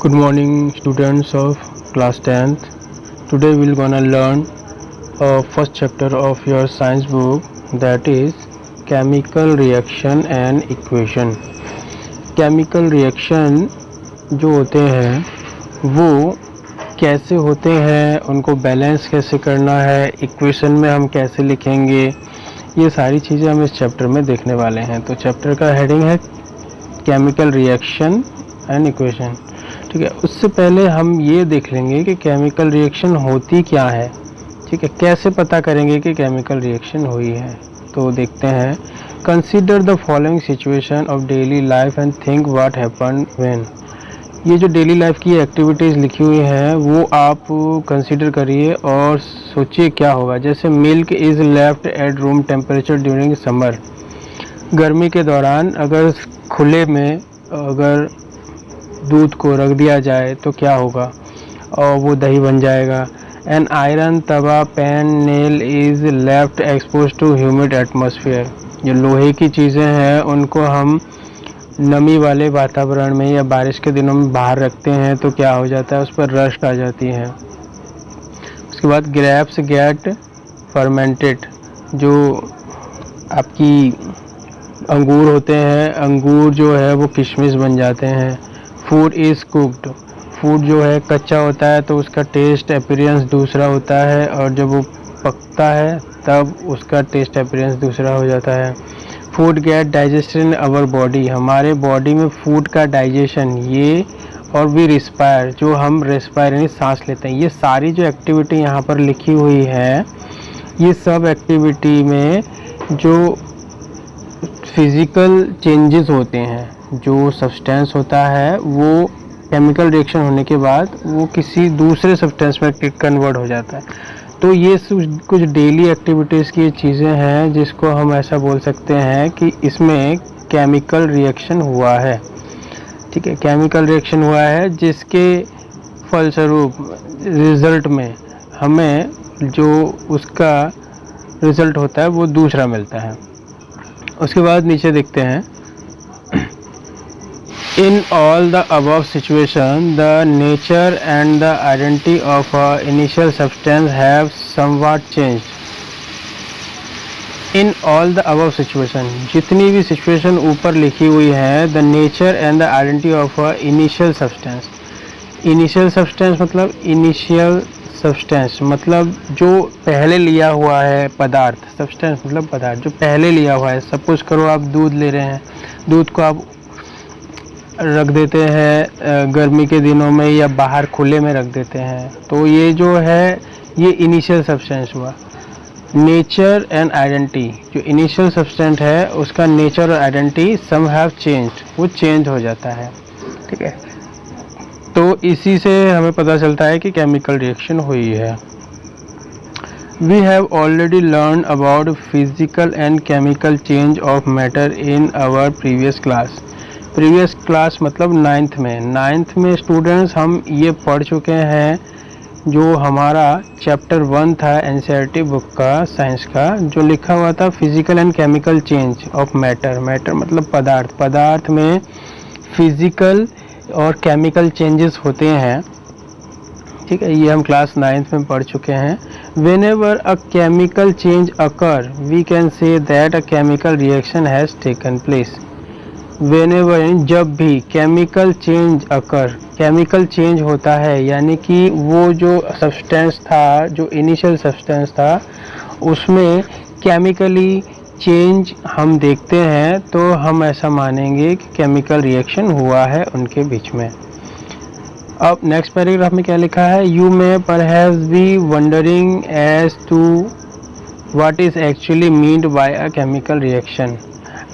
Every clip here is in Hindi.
Good morning, students of class 10th. Today we're gonna learn first chapter of your science book, that is chemical reaction and equation. Chemical reaction जो होते हैं वो कैसे होते हैं, उनको बैलेंस कैसे करना है, इक्वेशन में हम कैसे लिखेंगे, ये सारी चीज़ें हम इस चैप्टर में देखने वाले हैं। तो चैप्टर का हेडिंग है केमिकल रिएक्शन एंड इक्वेशन। ठीक है, उससे पहले हम ये देख लेंगे कि केमिकल रिएक्शन होती क्या है। ठीक है, कैसे पता करेंगे कि केमिकल रिएक्शन हुई है। तो देखते हैं। Consider the following situation of daily life and think what happen when. ये जो डेली लाइफ की एक्टिविटीज़ लिखी हुई हैं वो आप कंसीडर करिए और सोचिए क्या होगा। जैसे milk is left at room temperature during summer. गर्मी के दौरान अगर खुले में अगर दूध को रख दिया जाए तो क्या होगा, और वो दही बन जाएगा। एन आयरन तवा pan nail is left expose to humid atmosphere. जो लोहे की चीज़ें हैं उनको हम नमी वाले वातावरण में या बारिश के दिनों में बाहर रखते हैं तो क्या हो जाता है, उस पर रस्ट आ जाती है। उसके बाद ग्रेप्स गेट फर्मेंटेड। जो आपकी अंगूर होते हैं, अंगूर जो है वो किशमिश बन जाते हैं। Food is cooked. फूड जो है कच्चा होता है तो उसका टेस्ट अपीयरेंस दूसरा होता है, और जब वो पकता है तब उसका टेस्ट अपीयरेंस दूसरा हो जाता है। Food get digestion in our body. हमारे बॉडी में फूड का डाइजेशन ये, और वी रिस्पायर, जो हम रेस्पायर यानी सांस लेते हैं। ये सारी जो एक्टिविटी यहाँ पर लिखी हुई है, ये सब एक्टिविटी में जो फिज़िकल चेंजेस होते हैं, जो सब्सटेंस होता है वो केमिकल रिएक्शन होने के बाद वो किसी दूसरे सब्सटेंस में कन्वर्ट हो जाता है। तो ये कुछ डेली एक्टिविटीज़ की चीज़ें हैं जिसको हम ऐसा बोल सकते हैं कि इसमें केमिकल रिएक्शन हुआ है। ठीक है, केमिकल रिएक्शन हुआ है जिसके फलस्वरूप रिज़ल्ट में हमें जो उसका रिज़ल्ट होता है वो दूसरा मिलता है। उसके बाद नीचे देखते हैं। In all the above situation, the nature and the identity of initial substance have somewhat changed. In all the above situation, जितनी भी सिचुएशन ऊपर लिखी हुई है, the nature and the identity of initial substance. Initial substance मतलब initial substance मतलब जो पहले लिया हुआ है पदार्थ। substance मतलब पदार्थ जो पहले लिया हुआ है। सपोज करो आप दूध ले रहे हैं, दूध को आप रख देते हैं गर्मी के दिनों में या बाहर खुले में रख देते हैं, तो ये जो है ये इनिशियल सब्सटेंस हुआ। नेचर एंड आइडेंटिटी, जो इनिशियल सब्सटेंस है उसका नेचर और आइडेंटिटी सम हैव चेंज्ड, वो चेंज हो जाता है। ठीक है, तो इसी से हमें पता चलता है कि केमिकल रिएक्शन हुई है। We have already learn about physical and chemical change of matter in our previous class. Previous class मतलब नाइन्थ में स्टूडेंट्स हम ये पढ़ चुके हैं। जो हमारा चैप्टर 1 था एनसीईआरटी बुक का साइंस का, जो लिखा हुआ था physical and chemical change of matter. Matter मतलब पदार्थ, पदार्थ में फिजिकल और केमिकल चेंजेस होते हैं। ठीक है, ये हम क्लास 9th में पढ़ चुके हैं। Whenever a chemical change occur we can say that a chemical reaction has taken place. Whenever जब भी chemical change occur, chemical change होता है यानी कि वो जो सब्सटेंस था, जो इनिशियल सब्सटेंस था, उसमें केमिकली चेंज हम देखते हैं तो हम ऐसा मानेंगे कि केमिकल रिएक्शन हुआ है उनके बीच में। अब नेक्स्ट पैराग्राफ में क्या लिखा है। You may perhaps be wondering as to what is actually meant by a chemical reaction.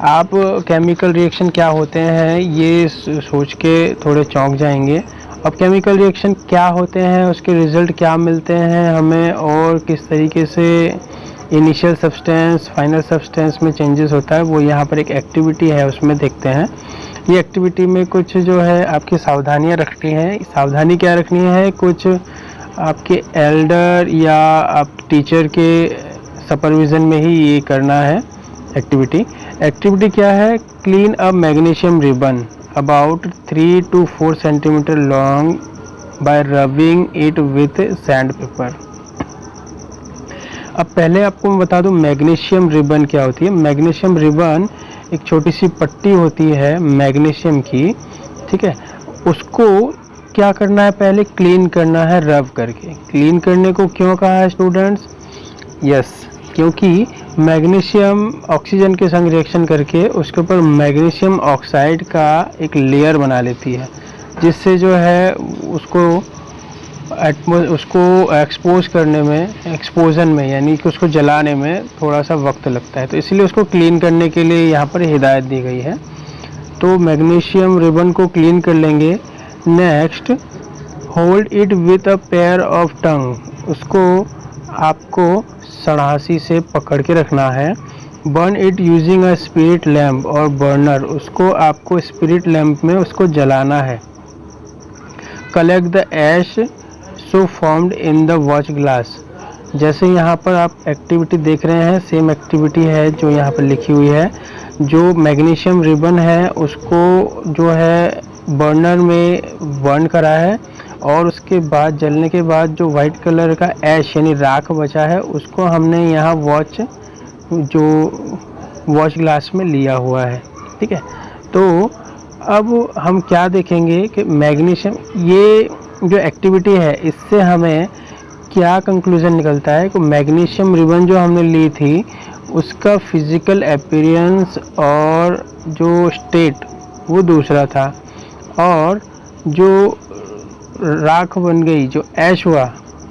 आप केमिकल रिएक्शन क्या होते हैं ये सोच के थोड़े चौंक जाएंगे। अब केमिकल रिएक्शन क्या होते हैं, उसके रिज़ल्ट क्या मिलते हैं हमें, और किस तरीके से इनिशियल सब्सटेंस फाइनल सब्सटेंस में चेंजेस होता है, वो यहाँ पर एक एक्टिविटी है उसमें देखते हैं। ये एक्टिविटी में कुछ जो है आपकी सावधानियाँ रखनी है। सावधानी क्या रखनी है, कुछ आपके एल्डर या आप टीचर के सुपरविज़न में ही ये करना है एक्टिविटी। एक्टिविटी क्या है, clean a magnesium ribbon. about 3 to 4 centimeter long by rubbing it with sandpaper। अब पहले आपको मैं बता दूं मैग्नीशियम रिबन क्या होती है। मैग्नीशियम रिबन एक छोटी सी पट्टी होती है मैग्नीशियम की, ठीक है। उसको क्या करना है, पहले क्लीन करना है रब करके। क्लीन करने को क्यों कहा है स्टूडेंट्स? यस, क्योंकि मैग्नीशियम ऑक्सीजन के संग रिएक्शन करके उसके ऊपर मैग्नीशियम ऑक्साइड का एक लेयर बना लेती है, जिससे जो है उसको एक्सपोज करने में, एक्सपोजन में यानी कि उसको जलाने में थोड़ा सा वक्त लगता है। तो इसलिए उसको क्लीन करने के लिए यहाँ पर हिदायत दी गई है। तो मैग्नीशियम रिबन को क्लीन कर लेंगे। Next, hold it with a pair of tong. उसको आपको सड़ासी से पकड़ के रखना है। Burn it using a spirit lamp और बर्नर। उसको आपको स्पिरिट लैम्प में उसको जलाना है। Collect the ash so formed in the watch glass. जैसे यहाँ पर आप एक्टिविटी देख रहे हैं, सेम एक्टिविटी है जो यहाँ पर लिखी हुई है। जो मैग्नीशियम रिबन है उसको जो है बर्नर में बर्न करा है, और उसके बाद जलने के बाद जो वाइट कलर का ऐश यानी राख बचा है उसको हमने यहाँ वॉच ग्लास में लिया हुआ है, ठीक है। तो अब हम क्या देखेंगे कि मैग्नीशियम, ये जो एक्टिविटी है इससे हमें क्या कंक्लूजन निकलता है कि मैग्नीशियम रिबन जो हमने ली थी उसका फिजिकल अपीयरेंस और जो स्टेट वो दूसरा था, और जो राख बन गई, जो ऐश हुआ,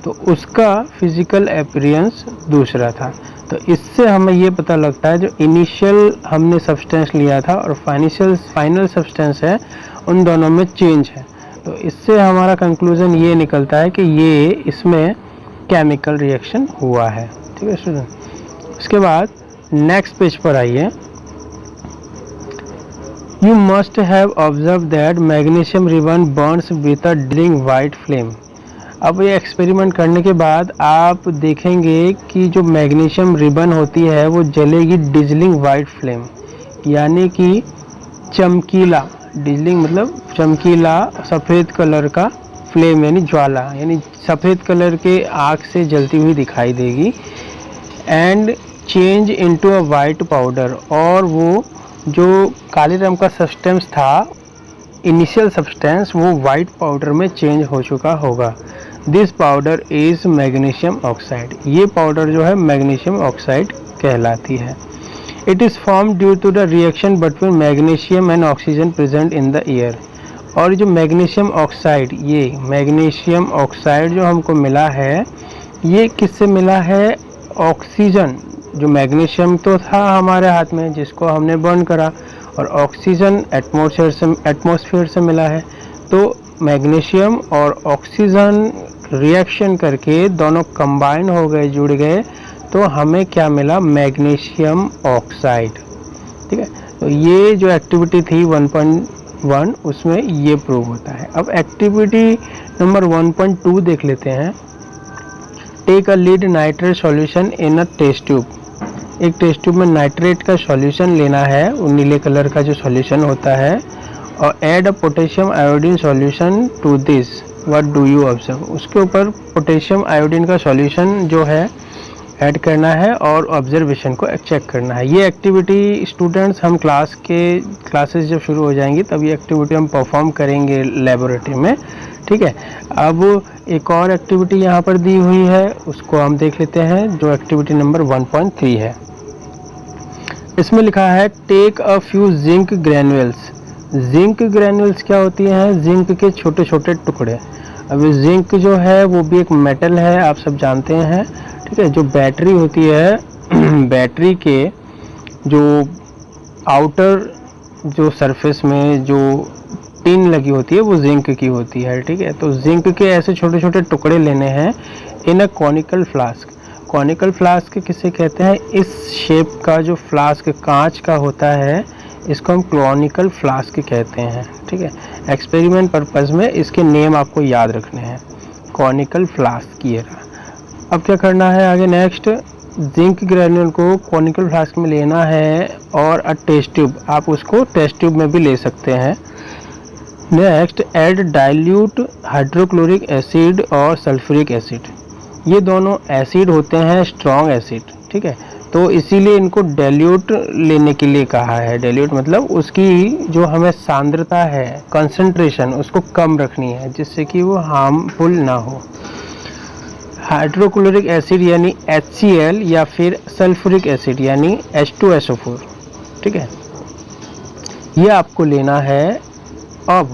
तो उसका फिजिकल अपीयरेंस दूसरा था। तो इससे हमें ये पता लगता है जो इनिशियल हमने सब्सटेंस लिया था और फाइनल सब्सटेंस है, उन दोनों में चेंज है। तो इससे हमारा कंक्लूजन ये निकलता है कि ये इसमें केमिकल रिएक्शन हुआ है, ठीक है स्टूडेंट। उसके बाद नेक्स्ट पेज पर आइए। You must have observed that magnesium ribbon burns with a dazzling white flame। अब ये एक्सपेरिमेंट करने के बाद आप देखेंगे कि जो मैग्नीशियम रिबन होती है वो जलेगी डिजलिंग वाइट फ्लेम, यानी कि चमकीला, डिजलिंग मतलब चमकीला सफ़ेद कलर का फ्लेम यानी ज्वाला, यानी सफ़ेद कलर के आग से जलती हुई दिखाई देगी। And change into a white powder, और वो जो काले रंग का सब्सटेंस था इनिशियल सब्सटेंस वो वाइट पाउडर में चेंज हो चुका होगा। This powder is magnesium oxide. ये पाउडर जो है मैग्नीशियम ऑक्साइड कहलाती है। It is form due to the reaction between magnesium and oxygen present in the air. और जो मैग्नीशियम ऑक्साइड, ये मैग्नीशियम ऑक्साइड जो हमको मिला है ये किससे मिला है? ऑक्सीजन, जो मैग्नीशियम तो था हमारे हाथ में जिसको हमने बर्न करा, और ऑक्सीजन एटमॉस्फेयर से मिला है। तो मैग्नीशियम और ऑक्सीजन रिएक्शन करके दोनों कंबाइन हो गए, जुड़ गए, तो हमें क्या मिला? मैग्नीशियम ऑक्साइड, ठीक है। तो ये जो एक्टिविटी थी 1.1 उसमें ये प्रूव होता है। अब एक्टिविटी नंबर 1.2 देख लेते हैं। Take a lead nitrate solution in a test tube. एक टेस्ट ट्यूब में नाइट्रेट का सॉल्यूशन लेना है, वो नीले कलर का जो सॉल्यूशन होता है, और add a potassium iodine solution to this. What do you observe? उसके ऊपर पोटेशियम आयोडीन का सॉल्यूशन जो है ऐड करना है और ऑब्जर्वेशन को चेक करना है। ये एक्टिविटी स्टूडेंट्स हम क्लासेस जब शुरू हो जाएंगी तब ये एक्टिविटी हम परफॉर्म करेंगे लेबोरेटरी में, ठीक है। अब एक और एक्टिविटी यहाँ पर दी हुई है, उसको हम देख लेते हैं, जो एक्टिविटी नंबर 1.3 है। इसमें लिखा है take a few zinc granules. Zinc granules क्या होती हैं? जिंक के छोटे छोटे टुकड़े। अब जिंक जो है वो भी एक मेटल है, आप सब जानते हैं, ठीक है। जो बैटरी होती है बैटरी के जो आउटर जो सरफेस में जो टिन लगी होती है वो जिंक की होती है, ठीक है। तो जिंक के ऐसे छोटे छोटे टुकड़े लेने हैं in a conical flask. Conical flask किसे कहते हैं? इस शेप का जो फ्लास्क कांच का होता है इसको हम कॉनिकल फ्लास्क कहते हैं, ठीक है। एक्सपेरिमेंट पर्पस में इसके नेम आपको याद रखने हैं। कॉनिकल फ्लास्क ये रहा। अब क्या करना है आगे? नेक्स्ट, जिंक ग्रैन्यूल को कॉनिकल फ्लास्क में लेना है और टेस्ट ट्यूब, आप उसको टेस्ट ट्यूब में भी ले सकते हैं, next, add dilute hydrochloric acid और सल्फ्यूरिक एसिड। ये दोनों एसिड होते हैं स्ट्रॉन्ग एसिड, ठीक है, तो इसीलिए इनको डाइल्यूट लेने के लिए कहा है। डाइल्यूट मतलब उसकी जो हमें सांद्रता है, कंसंट्रेशन, उसको कम रखनी है जिससे कि वो हार्मफुल ना हो। हाइड्रोक्लोरिक एसिड यानी HCl या फिर सल्फ्यूरिक एसिड यानी H2SO4, ठीक है, ये आपको लेना है। अब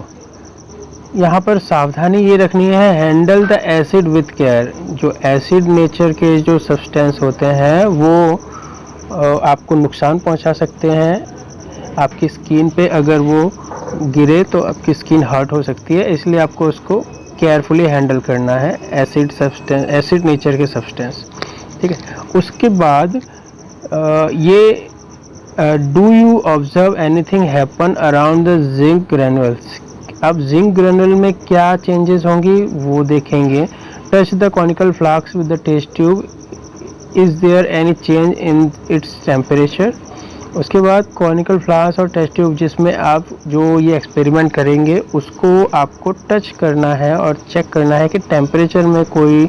यहाँ पर सावधानी ये रखनी है, handle the acid with care. जो एसिड नेचर के जो सब्सटेंस होते हैं वो आपको नुकसान पहुँचा सकते हैं। आपकी स्किन पे अगर वो गिरे तो आपकी स्किन हर्ट हो सकती है, इसलिए आपको उसको केयरफुली हैंडल करना है, एसिड सब्सटेंस, एसिड नेचर के सब्सटेंस, ठीक है। उसके बाद ये do you observe anything happen around the zinc granules. अब जिंक ग्रैन्युल में क्या चेंजेस होंगी वो देखेंगे। Touch the conical flask with the test tube, is there any change in its temperature. उसके बाद कॉनिकल फ्लास्क और टेस्ट ट्यूब जिसमें आप जो ये एक्सपेरिमेंट करेंगे उसको आपको टच करना है और चेक करना है कि टेम्परेचर में कोई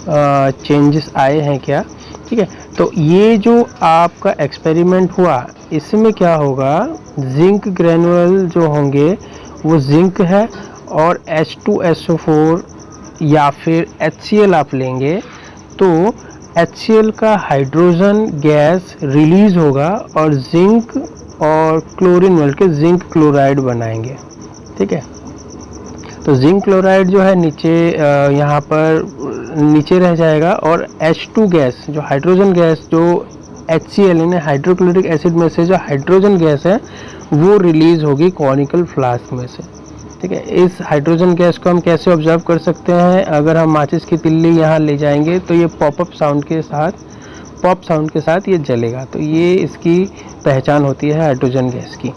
चेंजेस आए हैं क्या, ठीक है। तो ये जो आपका एक्सपेरिमेंट हुआ इसमें क्या होगा, जिंक ग्रैन्युल जो होंगे वो जिंक है और H2SO4 या फिर HCl आप लेंगे तो HCl का हाइड्रोजन गैस रिलीज होगा और जिंक और क्लोरीन मिलकर जिंक क्लोराइड बनाएंगे, ठीक है। तो जिंक क्लोराइड जो है नीचे यहाँ पर नीचे रह जाएगा और H2 गैस जो हाइड्रोजन गैस जो HCl यानी हाइड्रोक्लोरिक एसिड में से जो हाइड्रोजन गैस है वो रिलीज होगी कॉनिकल फ्लास्क में से, ठीक है। इस हाइड्रोजन गैस को हम कैसे ऑब्जर्व कर सकते हैं, अगर हम माचिस की तिल्ली यहाँ ले जाएंगे तो ये पॉप साउंड के साथ ये जलेगा, तो ये इसकी पहचान होती है हाइड्रोजन गैस की,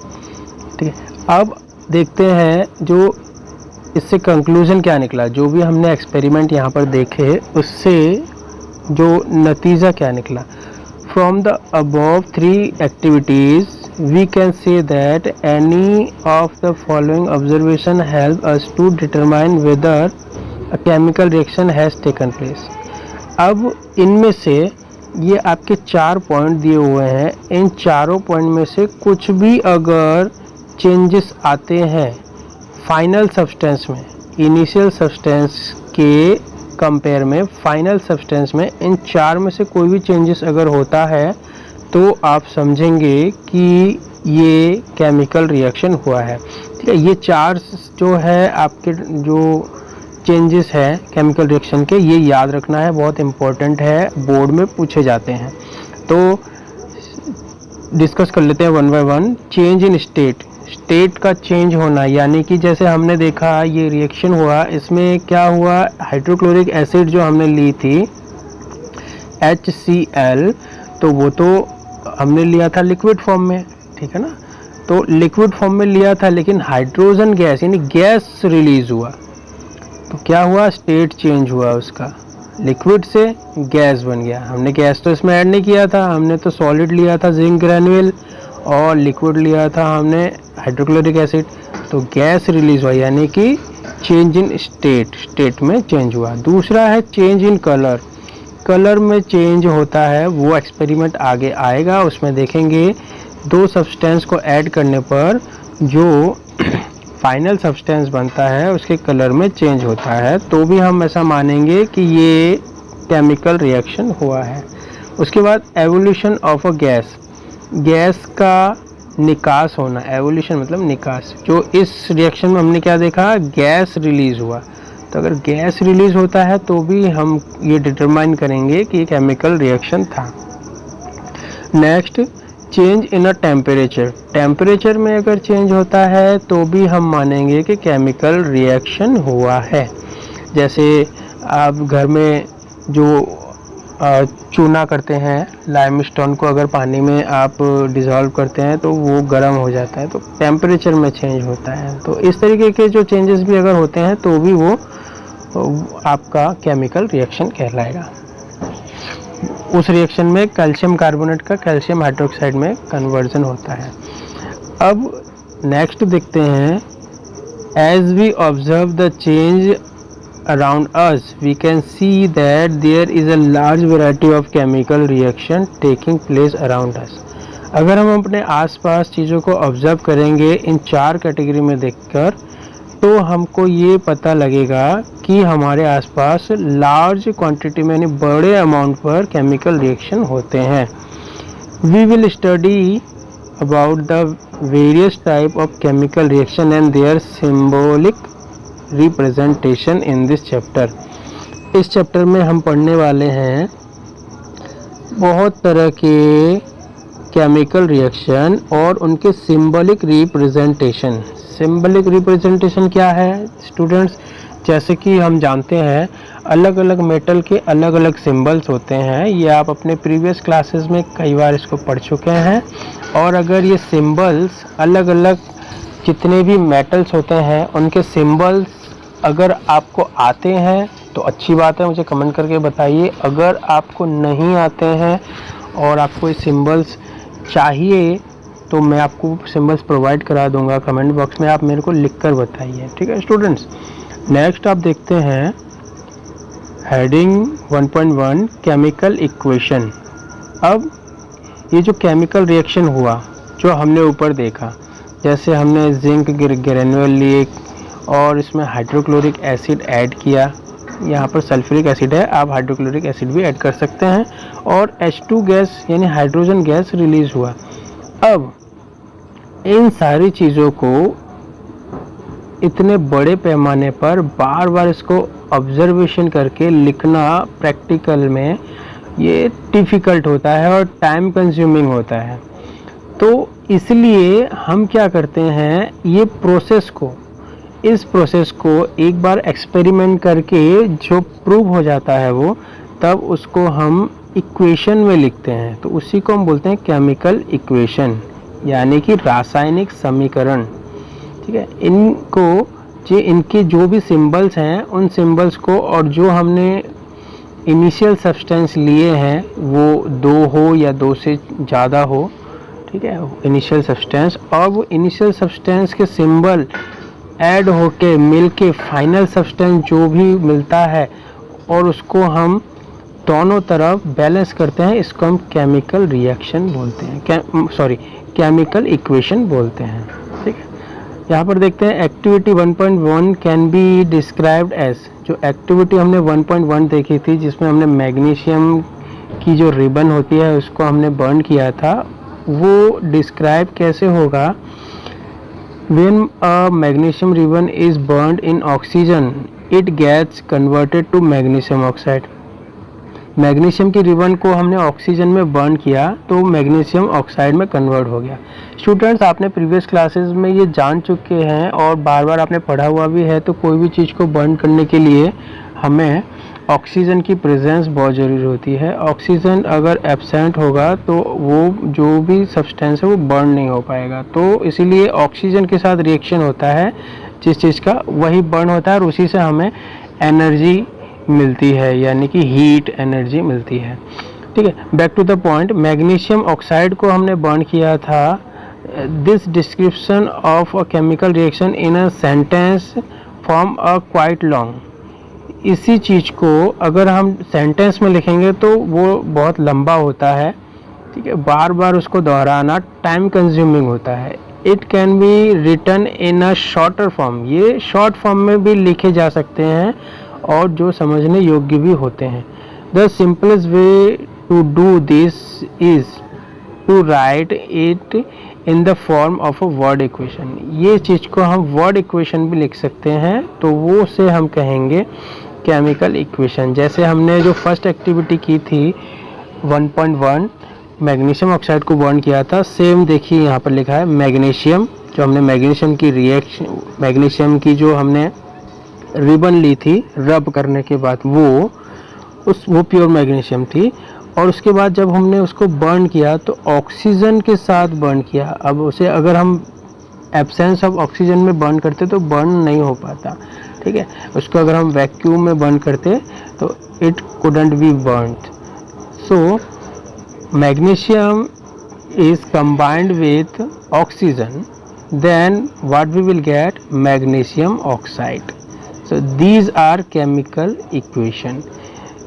ठीक है। अब देखते हैं जो इससे कंक्लूजन क्या निकला, जो भी हमने एक्सपेरिमेंट यहाँ पर देखे उससे जो नतीजा क्या निकला। From the above 3 activities we can say that any of the following observation help us to determine whether a chemical reaction has taken place। अब इनमें से ये आपके 4 पॉइंट दिए हुए हैं, इन चारों पॉइंट में से कुछ भी अगर चेंजेस आते हैं फाइनल सब्सटेंस में, इनिशियल सब्सटेंस के कंपेयर में फाइनल सब्सटेंस में इन 4 में से कोई भी चेंजेस अगर होता है तो आप समझेंगे कि ये केमिकल रिएक्शन हुआ है, ठीक है। ये 4 जो है आपके जो चेंजेस है केमिकल रिएक्शन के, ये याद रखना है, बहुत इम्पोर्टेंट है, बोर्ड में पूछे जाते हैं। तो डिस्कस कर लेते हैं one by one. Change in state का चेंज होना, यानी कि जैसे हमने देखा ये रिएक्शन हुआ, इसमें क्या हुआ, हाइड्रोक्लोरिक एसिड जो हमने ली थी HCl, तो वो तो हमने लिया था लिक्विड फॉर्म में, ठीक है ना, तो लिक्विड फॉर्म में लिया था, लेकिन हाइड्रोजन गैस यानी गैस रिलीज हुआ, तो क्या हुआ, स्टेट चेंज हुआ उसका, लिक्विड से गैस बन गया। हमने गैस तो इसमें ऐड नहीं किया था, हमने तो सॉलिड लिया था जिंक ग्रैन्युल और लिक्विड लिया था हमने हाइड्रोक्लोरिक एसिड, तो गैस रिलीज हुआ यानी कि चेंज इन स्टेट में चेंज हुआ। दूसरा है चेंज इन कलर में चेंज होता है, वो एक्सपेरिमेंट आगे आएगा, उसमें देखेंगे 2 सब्सटेंस को ऐड करने पर जो फाइनल सब्सटेंस बनता है उसके कलर में चेंज होता है, तो भी हम ऐसा मानेंगे कि ये केमिकल रिएक्शन हुआ है। उसके बाद एवोल्यूशन ऑफ अ गैस का निकास होना, एवोल्यूशन मतलब निकास, जो इस रिएक्शन में हमने क्या देखा, गैस रिलीज हुआ, तो अगर गैस रिलीज होता है तो भी हम ये डिटरमाइन करेंगे कि केमिकल रिएक्शन था। Next, change in a temperature में अगर चेंज होता है तो भी हम मानेंगे कि केमिकल रिएक्शन हुआ है। जैसे आप घर में जो चूना करते हैं, लाइमस्टोन को अगर पानी में आप डिज़ोल्व करते हैं तो वो गर्म हो जाता है, तो टेम्परेचर में चेंज होता है। तो इस तरीके के जो चेंजेस भी अगर होते हैं तो भी वो आपका केमिकल रिएक्शन कहलाएगा। उस रिएक्शन में कैल्शियम कार्बोनेट का कैल्शियम हाइड्रोक्साइड में कन्वर्जन होता है। अब नेक्स्ट देखते हैं As we observe the change around us, we can see that there is a large variety of chemical reaction taking place around us. अगर हम अपने आसपास चीज़ों को ऑब्जर्व करेंगे इन 4 कैटेगरी में देखकर, तो हमको ये पता लगेगा कि हमारे आसपास लार्ज क्वांटिटी में यानी बड़े अमाउंट पर केमिकल रिएक्शन होते हैं. We will study about the various type of chemical reaction and their symbolic representation in this chapter. इस चैप्टर में हम पढ़ने वाले हैं बहुत तरह के केमिकल रिएक्शन और उनके सिंबलिक रिप्रेजेंटेशन. सिंबलिक रिप्रेजेंटेशन क्या है स्टूडेंट्स? जैसे कि हम जानते हैं अलग अलग मेटल के अलग अलग सिंबल्स होते हैं. ये आप अपने प्रीवियस क्लासेस में कई बार इसको पढ़ चुके हैं. और अगर ये सिंबल्स अलग अलग जितने भी मेटल्स होते हैं उनके सिंबल्स अगर आपको आते हैं तो अच्छी बात है, मुझे कमेंट करके बताइए. अगर आपको नहीं आते हैं और आपको ये सिंबल्स चाहिए तो मैं आपको सिंबल्स प्रोवाइड करा दूंगा. कमेंट बॉक्स में आप मेरे को लिख कर बताइए. ठीक है स्टूडेंट्स. नेक्स्ट आप देखते हैं हेडिंग 1.1 केमिकल इक्वेशन. अब ये जो केमिकल रिएक्शन हुआ जो हमने ऊपर देखा, जैसे हमने जिंक ग्रेन्यूल लिए और इसमें हाइड्रोक्लोरिक एसिड ऐड किया. यहाँ पर सल्फ्यूरिक एसिड है, आप हाइड्रोक्लोरिक एसिड भी ऐड कर सकते हैं. और H2 गैस यानी हाइड्रोजन गैस रिलीज हुआ. अब इन सारी चीज़ों को इतने बड़े पैमाने पर बार बार इसको ऑब्जर्वेशन करके लिखना प्रैक्टिकल में ये डिफ़िकल्ट होता है और टाइम कंज्यूमिंग होता है. तो इसलिए हम क्या करते हैं, इस प्रोसेस को एक बार एक्सपेरिमेंट करके जो प्रूव हो जाता है वो तब उसको हम इक्वेशन में लिखते हैं. तो उसी को हम बोलते हैं केमिकल इक्वेशन यानी कि रासायनिक समीकरण. ठीक है. इनके जो भी सिंबल्स हैं उन सिंबल्स को और जो हमने इनिशियल सब्सटेंस लिए हैं वो 2 हो या 2 से ज़्यादा हो. ठीक है. इनिशियल सब्सटेंस और वो इनिशियल सब्सटेंस के सिंबल ऐड होके मिलके फाइनल सब्सटेंस जो भी मिलता है और उसको हम दोनों तरफ बैलेंस करते हैं. इसको हम केमिकल रिएक्शन बोलते हैं, केमिकल इक्वेशन बोलते हैं. ठीक है. यहाँ पर देखते हैं activity 1.1 can be described as. जो एक्टिविटी हमने 1.1 देखी थी जिसमें हमने मैग्नीशियम की जो रिबन होती है उसको हमने बर्न किया था, वो डिस्क्राइब कैसे होगा? When a magnesium ribbon is burned in oxygen, it gets converted to magnesium oxide. Magnesium की रिबन को हमने ऑक्सीजन में बर्न किया तो मैग्नीशियम ऑक्साइड में कन्वर्ट हो गया. स्टूडेंट्स आपने प्रीवियस क्लासेस में ये जान चुके हैं और बार बार आपने पढ़ा हुआ भी है. तो कोई भी चीज़ को बर्न करने के लिए हमें ऑक्सीजन की प्रेजेंस बहुत ज़रूरी होती है. ऑक्सीजन अगर एब्सेंट होगा तो वो जो भी सब्सटेंस है वो बर्न नहीं हो पाएगा. तो इसीलिए ऑक्सीजन के साथ रिएक्शन होता है जिस चीज़ का वही बर्न होता है और उसी से हमें एनर्जी मिलती है यानी कि हीट एनर्जी मिलती है. ठीक है. Back to the point. Magnesium oxide को हमने बर्न किया था. This description of a chemical reaction in a sentence form a quite long. इसी चीज़ को अगर हम सेंटेंस में लिखेंगे तो वो बहुत लंबा होता है. ठीक है. बार बार उसको दोहराना टाइम कंज्यूमिंग होता है. It can be written in a shorter form. ये शॉर्ट फॉर्म में भी लिखे जा सकते हैं और जो समझने योग्य भी होते हैं. The simplest way to do this is to write it in the form of a word equation. ये चीज़ को हम वर्ड इक्वेशन भी लिख सकते हैं तो वो से हम कहेंगे केमिकल इक्वेशन. जैसे हमने जो फर्स्ट एक्टिविटी की थी 1.1 मैग्नीशियम ऑक्साइड को बर्न किया था, सेम देखिए यहाँ पर लिखा है मैग्नीशियम. जो हमने मैग्नीशियम की जो हमने रिबन ली थी रब करने के बाद वो प्योर मैग्नीशियम थी. और उसके बाद जब हमने उसको बर्न किया तो ऑक्सीजन के साथ बर्न किया. अब उसे अगर हम एब्सेंस ऑफ ऑक्सीजन में बर्न करते तो बर्न नहीं हो पाता. ठीक है. उसको अगर हम वैक्यूम में बर्न करते तो it couldn't B burned. So magnesium is combined with oxygen then what we will get? Magnesium oxide. So these are chemical equation.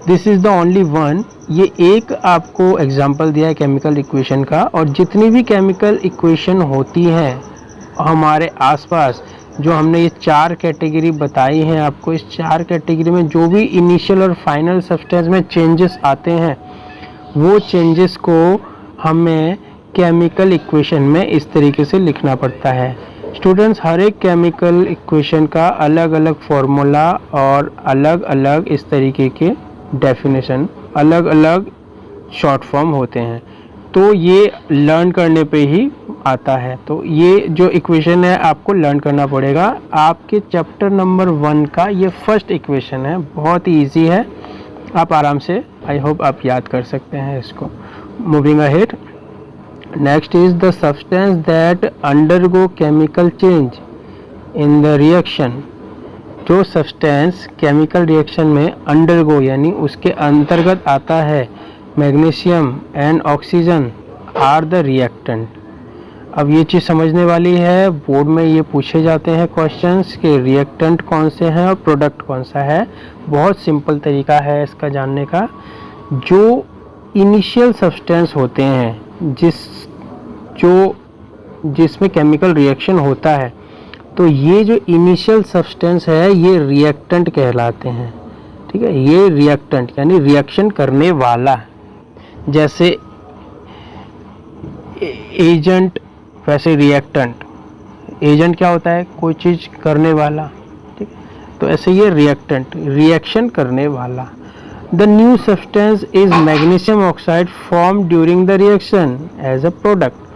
This is the only one. ये एक आपको एग्जाम्पल दिया है केमिकल इक्वेशन का, और जितनी भी केमिकल इक्वेशन होती हैं हमारे आसपास, जो हमने ये 4 कैटेगरी बताई हैं आपको, इस 4 कैटेगरी में जो भी इनिशियल और फाइनल सब्सटेंस में चेंजेस आते हैं, वो चेंजेस को हमें केमिकल इक्वेशन में इस तरीके से लिखना पड़ता है। स्टूडेंट्स, हर एक केमिकल इक्वेशन का अलग अलग फॉर्मूला और अलग अलग इस तरीके के डेफिनेशन, अलग अलग शॉर्ट फॉर्म होते हैं, तो ये लर्न करने पे ही आता है। तो ये जो इक्वेशन है आपको लर्न करना पड़ेगा। आपके चैप्टर नंबर 1 का ये फर्स्ट इक्वेशन है, बहुत ही ईजी है, आप आराम से, आई होप आप याद कर सकते हैं इसको। Moving ahead, next is the substance that undergo chemical change in the reaction. जो सब्सटेंस केमिकल रिएक्शन में अंडरगो यानी उसके अंतर्गत आता है, magnesium and oxygen are the reactant. अब ये चीज़ समझने वाली है, बोर्ड में ये पूछे जाते हैं क्वेश्चंस कि रिएक्टेंट कौन से हैं और प्रोडक्ट कौन सा है। बहुत सिंपल तरीका है इसका जानने का। जो इनिशियल सब्सटेंस होते हैं जिसमें केमिकल रिएक्शन होता है, तो ये जो इनिशियल सब्सटेंस है ये रिएक्टेंट कहलाते हैं। ठीक है, ये रिएक्टेंट यानी रिएक्शन करने वाला। जैसे एजेंट, वैसे रिएक्टेंट। एजेंट क्या होता है? कोई चीज़ करने वाला। ठीक, तो ऐसे ये रिएक्टेंट, रिएक्शन करने वाला। The new substance is magnesium oxide form during the reaction as a product.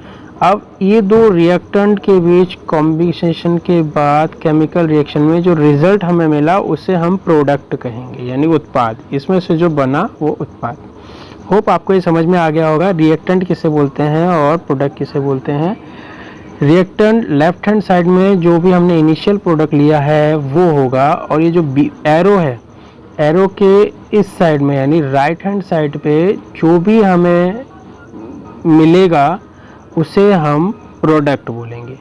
अब ये दो रिएक्टेंट के बीच कॉम्बिनेशन के बाद केमिकल रिएक्शन में जो रिजल्ट हमें मिला उसे हम प्रोडक्ट कहेंगे, यानी उत्पाद। इसमें से जो बना वो उत्पाद। होप आपको ये समझ में आ गया होगा रिएक्टेंट किसे बोलते हैं और प्रोडक्ट किसे बोलते हैं। रिएक्टेंट लेफ्ट हैंड साइड में जो भी हमने इनिशियल प्रोडक्ट लिया है वो होगा, और ये जो एरो है, एरो के इस साइड में यानी राइट हैंड साइड पे जो भी हमें मिलेगा उसे हम प्रोडक्ट बोलेंगे।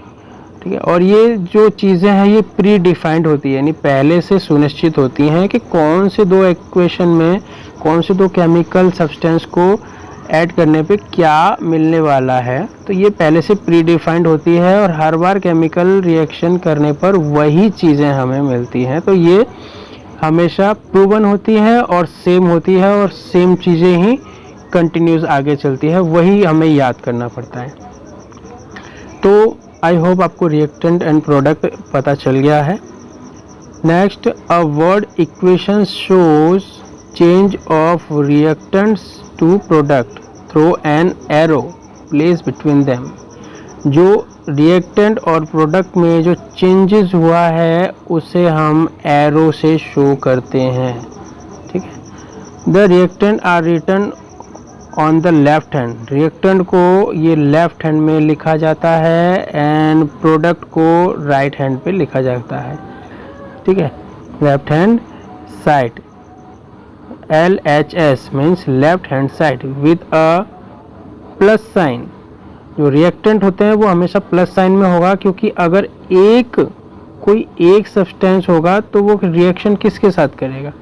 ठीक है, और ये जो चीज़ें हैं ये प्री डिफाइंड होती है, यानी पहले से सुनिश्चित होती हैं कि कौन से दो इक्वेशन में कौन से दो केमिकल सब्सटेंस को ऐड करने पे क्या मिलने वाला है। तो ये पहले से प्री डिफाइंड होती है और हर बार केमिकल रिएक्शन करने पर वही चीज़ें हमें मिलती हैं। तो ये हमेशा प्रूवन होती है और सेम होती है, और सेम चीज़ें ही कंटिन्यूस आगे चलती है, वही हमें याद करना पड़ता है। तो आई होप आपको रिएक्टेंट एंड प्रोडक्ट पता चल गया है। Next, a word equation shows change of reactants to product through an arrow place between them. जो रिएक्टेंट और प्रोडक्ट में जो चेंजेस हुआ है उसे हम एरो से शो करते हैं। ठीक है, the reactant are written on the left hand. Reactant को ये लेफ्ट हैंड में लिखा जाता है एंड प्रोडक्ट को राइट हैंड पे लिखा जाता है। ठीक है, left hand side, LHS means left hand side with a plus sign. जो रिएक्टेंट होते हैं वो हमेशा प्लस साइन में होगा, क्योंकि अगर कोई एक सब्सटेंस होगा तो वो रिएक्शन किसके साथ करेगा?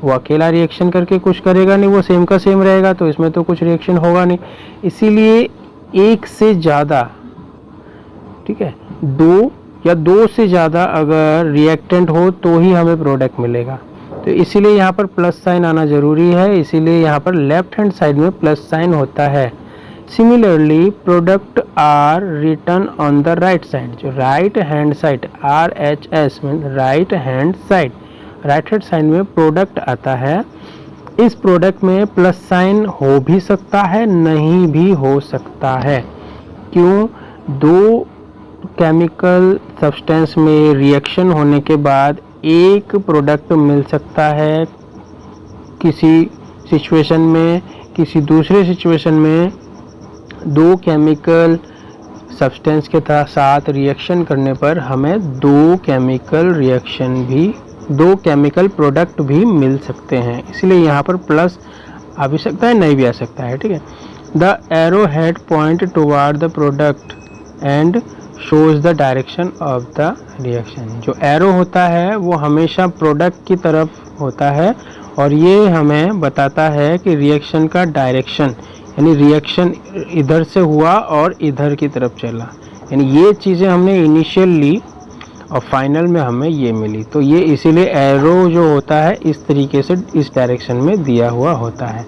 वो अकेला रिएक्शन करके कुछ करेगा नहीं, वो सेम का सेम रहेगा, तो इसमें तो कुछ रिएक्शन होगा नहीं। इसीलिए एक से ज़्यादा, ठीक है, दो या दो से ज़्यादा अगर रिएक्टेंट हो तो ही हमें प्रोडक्ट मिलेगा। तो इसीलिए यहाँ पर प्लस साइन आना ज़रूरी है, इसीलिए यहाँ पर लेफ्ट हैंड साइड में प्लस साइन होता है। Similarly product are written on the right side. जो right hand side, RHS mean right hand side, right hand side में प्रोडक्ट आता है। इस प्रोडक्ट में प्लस साइन हो भी सकता है, नहीं भी हो सकता है। क्यों? दो केमिकल सब्सटेंस में रिएक्शन होने के बाद एक प्रोडक्ट मिल सकता है किसी सिचुएशन में, किसी दूसरे सिचुएशन में दो केमिकल सब्सटेंस के साथ रिएक्शन करने पर हमें दो केमिकल प्रोडक्ट भी मिल सकते हैं। इसलिए यहाँ पर प्लस आ भी सकता है, नहीं भी आ सकता है। ठीक है, the arrow head point toward the product and shows the direction of the reaction. जो एरो होता है वो हमेशा प्रोडक्ट की तरफ होता है और ये हमें बताता है कि रिएक्शन का डायरेक्शन, यानी रिएक्शन इधर से हुआ और इधर की तरफ चला। यानी ये चीज़ें हमने इनिशियल ली और फाइनल में हमें ये मिली। तो ये इसीलिए एरो जो होता है इस तरीके से इस डायरेक्शन में दिया हुआ होता है।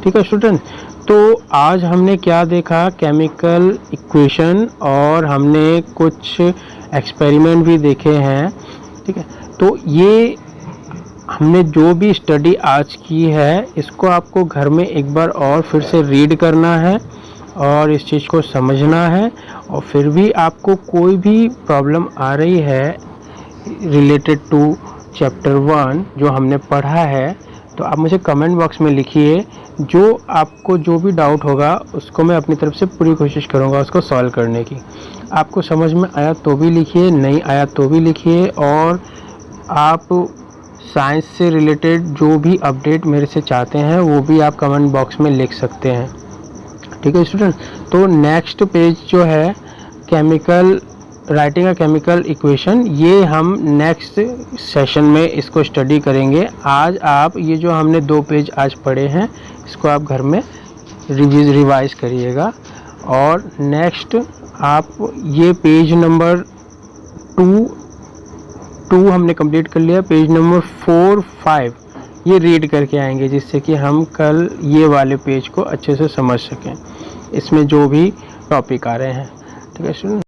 ठीक है स्टूडेंट, तो आज हमने क्या देखा, केमिकल इक्वेशन, और हमने कुछ एक्सपेरिमेंट भी देखे हैं। ठीक है, तो ये हमने जो भी स्टडी आज की है इसको आपको घर में एक बार और फिर से रीड करना है और इस चीज़ को समझना है। और फिर भी आपको कोई भी प्रॉब्लम आ रही है रिलेटेड टू चैप्टर 1 जो हमने पढ़ा है, तो आप मुझे कमेंट बॉक्स में लिखिए। जो आपको जो भी डाउट होगा उसको मैं अपनी तरफ से पूरी कोशिश करूँगा उसको सॉल्व करने की। आपको समझ में आया तो भी लिखिए, नहीं आया तो भी लिखिए। और आप साइंस से रिलेटेड जो भी अपडेट मेरे से चाहते हैं वो भी आप कमेंट बॉक्स में लिख सकते हैं। ठीक है स्टूडेंट, तो नेक्स्ट पेज जो है chemical writing a chemical equation, ये हम नेक्स्ट सेशन में इसको स्टडी करेंगे। आज आप ये जो हमने 2 पेज आज पढ़े हैं इसको आप घर में रिवाइज करिएगा। और नेक्स्ट आप ये पेज नंबर 2 हमने कंप्लीट कर लिया, पेज नंबर 4, 5 ये रीड करके आएंगे जिससे कि हम कल ये वाले पेज को अच्छे से समझ सकें, इसमें जो भी टॉपिक आ रहे हैं। ठीक है स्टूडेंट।